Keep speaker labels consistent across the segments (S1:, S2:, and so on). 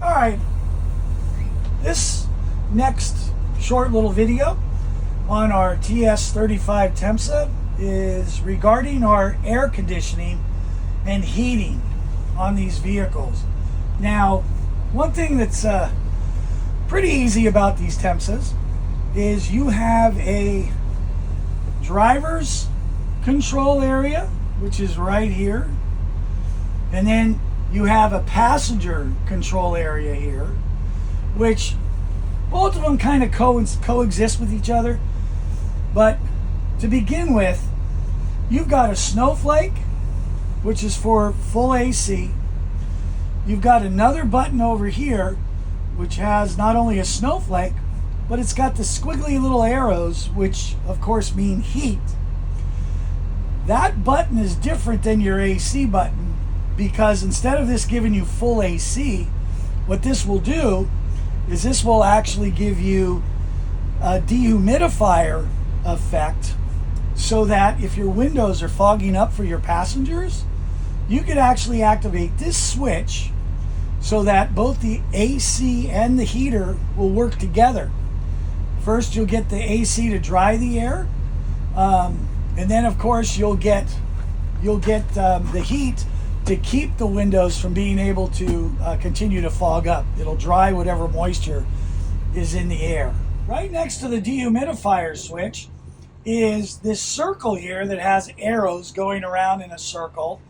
S1: All right, this next short little video on our TS-35 Temsa is regarding our air conditioning and heating on these vehicles. Now, one thing that's pretty easy about these Temsas is you have a driver's control area, which is right here, and then you have a passenger control area here, which both of them kind of coexist with each other. But to begin with, you've got a snowflake, which is for full AC. You've got another button over here, which has not only a snowflake, but it's got the squiggly little arrows, which of course mean heat. That button is different than your AC button, because instead of this giving you full AC, what this will do is this will actually give you a dehumidifier effect, so that if your windows are fogging up for your passengers, you could actually activate this switch so that both the AC and the heater will work together. First, you'll get the AC to dry the air, and then of course you'll get the heat to keep the windows from being able to continue to fog up. It'll dry whatever moisture is in the air. Right next to the dehumidifier switch is this circle here that has arrows going around in a circle.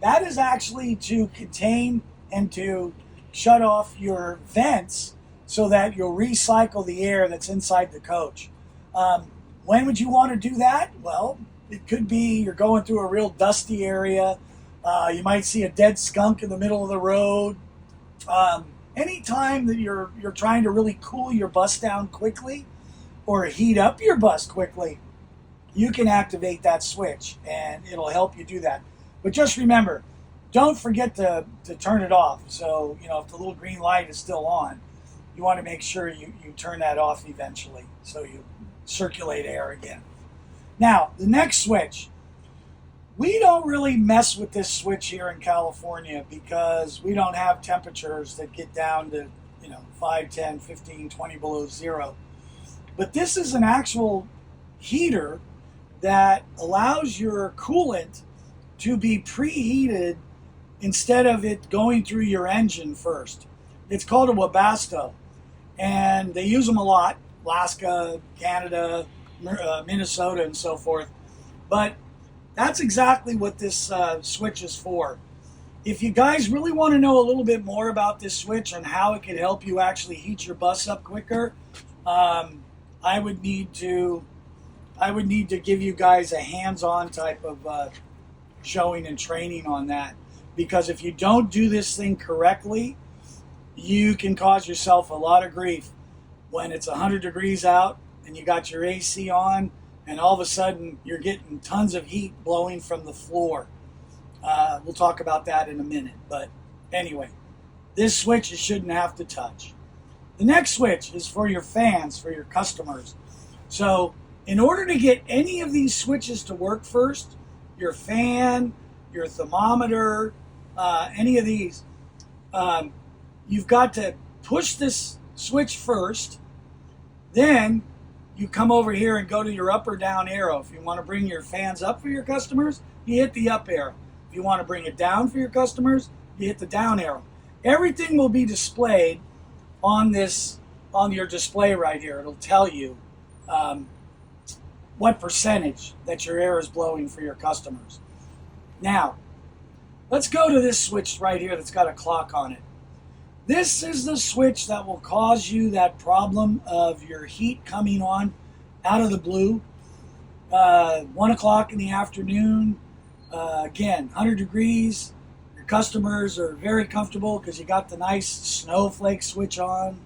S1: That is actually to contain and to shut off your vents so that you'll recycle the air that's inside the coach. When would you want to do that? Well, it could be you're going through a real dusty area. You might see a dead skunk in the middle of the road. Anytime that you're trying to really cool your bus down quickly or heat up your bus quickly, you can activate that switch and it'll help you do that. But just remember, don't forget to turn it off. So, if the little green light is still on, you want to make sure you turn that off eventually so you circulate air again. Now, the next switch. We don't really mess with this switch here in California because we don't have temperatures that get down to 5, 10, 15, 20 below zero. But this is an actual heater that allows your coolant to be preheated instead of it going through your engine first. It's called a Webasto, and they use them a lot, Alaska, Canada, Minnesota, and so forth. But that's exactly what this switch is for. If you guys really want to know a little bit more about this switch and how it can help you actually heat your bus up quicker, I would need to give you guys a hands-on type of showing and training on that. Because if you don't do this thing correctly, you can cause yourself a lot of grief when it's 100 degrees out and you got your AC on, and all of a sudden you're getting tons of heat blowing from the floor. We'll talk about that in a minute. But anyway, this switch you shouldn't have to touch. The next switch is for your fans, for your customers. So in order to get any of these switches to work first, your fan, your thermometer, any of these, you've got to push this switch first. Then you come over here and go to your up or down arrow. If you want to bring your fans up for your customers, you hit the up arrow. If you want to bring it down for your customers, you hit the down arrow. Everything will be displayed on your display right here. It'll tell you what percentage that your air is blowing for your customers. Now, let's go to this switch right here that's got a clock on it. This is the switch that will cause you that problem of your heat coming on out of the blue. 1 o'clock in the afternoon, again, 100 degrees. Your customers are very comfortable because you got the nice snowflake switch on.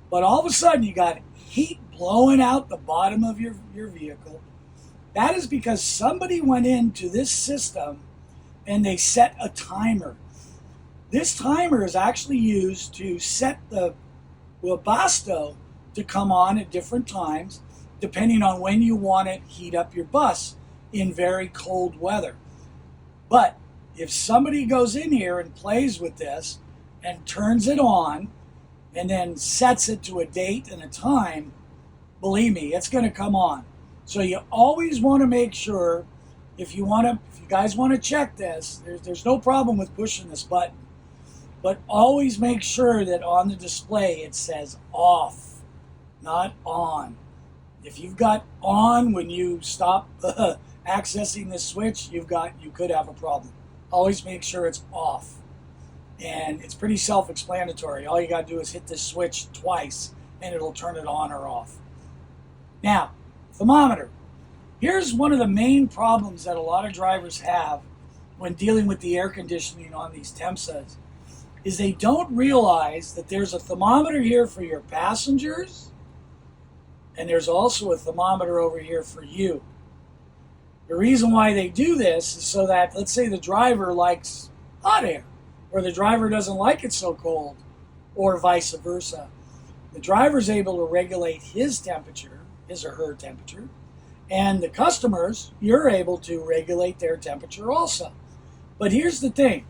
S1: But all of a sudden you got heat blowing out the bottom of your vehicle. That is because somebody went into this system and they set a timer. This timer is actually used to set the Webasto to come on at different times, depending on when you want to heat up your bus in very cold weather. But if somebody goes in here and plays with this and turns it on and then sets it to a date and a time, believe me, it's going to come on. So you always want to make sure, if you guys want to check this, there's no problem with pushing this button, but always make sure that on the display it says off, not on. If you've got on when you stop accessing this switch, you could have a problem. Always make sure it's off. And it's pretty self-explanatory. All you got to do is hit this switch twice and it'll turn it on or off. Now, thermometer. Here's one of the main problems that a lot of drivers have when dealing with the air conditioning on these Temsas, is they don't realize that there's a thermometer here for your passengers, and there's also a thermometer over here for you. The reason why they do this is so that, let's say the driver likes hot air, or the driver doesn't like it so cold, or vice versa. The driver's able to regulate his temperature, his or her temperature, and the customers, you're able to regulate their temperature also. But here's the thing.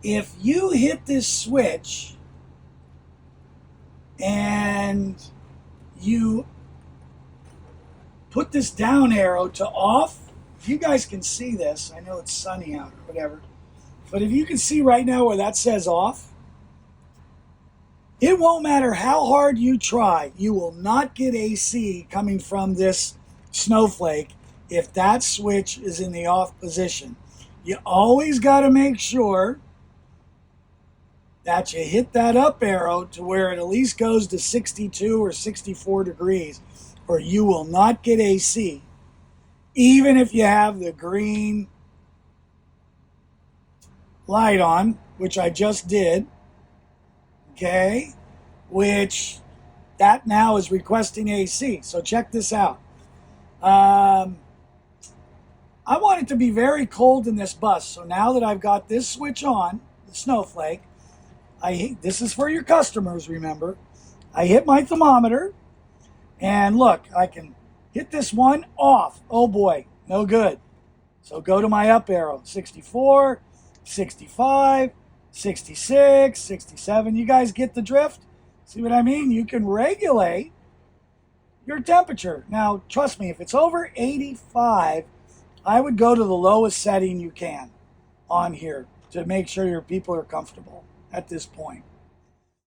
S1: If you hit this switch and you put this down arrow to off, if you guys can see this, I know it's sunny out or whatever, but if you can see right now where that says off, it won't matter how hard you try, you will not get AC coming from this snowflake if that switch is in the off position. You always got to make sure that you hit that up arrow to where it at least goes to 62 or 64 degrees, or you will not get AC, even if you have the green light on, which I just did, okay, which that now is requesting AC. So check this out. I want it to be very cold in this bus. So now that I've got this switch on, the snowflake, this is for your customers, remember. I hit my thermometer, and look, I can hit this one off. Oh boy, no good. So go to my up arrow, 64, 65, 66, 67. You guys get the drift? See what I mean? You can regulate your temperature. Now, trust me, if it's over 85, I would go to the lowest setting you can on here to make sure your people are comfortable at this point.